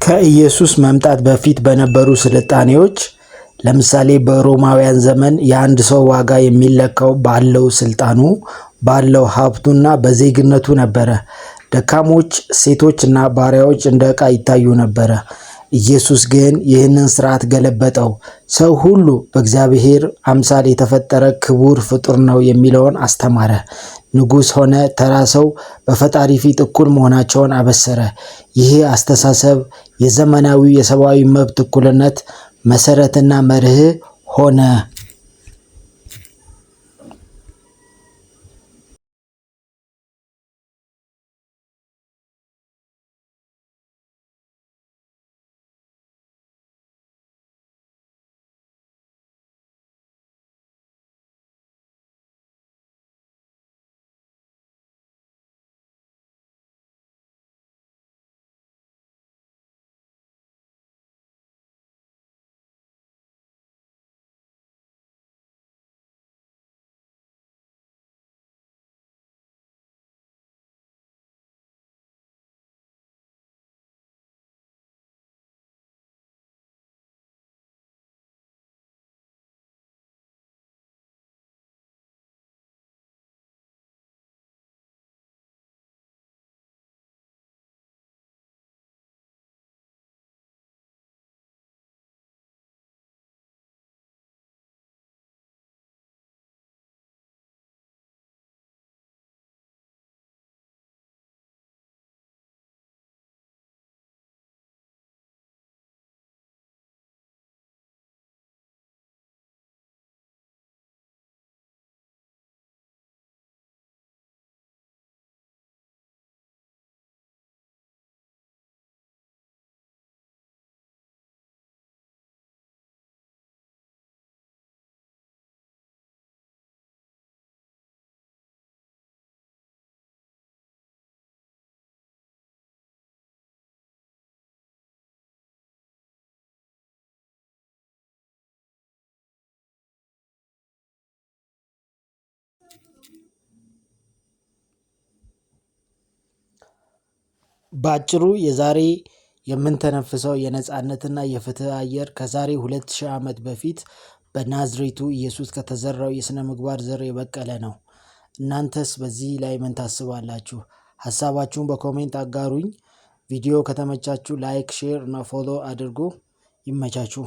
ከኢየሱስ መምጣት በፊት በነበሩ ስልጣኔዎች ለምሳሌ በሮማውያን ዘመን የአንድ ሰው ዋጋ የሚለካው ባለው ስልጣኑ፣ ባለው ሀብቱና በዜግነቱ ነበረ። ደካሞች፣ ሴቶችና ባሪያዎች እንደ ዕቃ ይታዩ ነበረ። ኢየሱስ ግን ይህንን ስርዓት ገለበጠው። ሰው ሁሉ በእግዚአብሔር አምሳል የተፈጠረ ክቡር ፍጡር ነው የሚለውን አስተማረ። ንጉሥ ሆነ ተራ ሰው በፈጣሪ ፊት እኩል መሆናቸውን አበሰረ። ይህ አስተሳሰብ የዘመናዊ የሰብአዊ መብት እኩልነት መሰረትና መርህ ሆነ። በአጭሩ የዛሬ የምንተነፍሰው የነጻነትና የፍትህ አየር ከዛሬ 2000 ዓመት በፊት በናዝሬቱ ኢየሱስ ከተዘራው የሥነ ምግባር ዘር የበቀለ ነው። እናንተስ በዚህ ላይ ምን ታስባላችሁ? ሐሳባችሁን በኮሜንት አጋሩኝ። ቪዲዮ ከተመቻችሁ ላይክ፣ ሼር እና ፎሎ አድርጉ። ይመቻችሁ።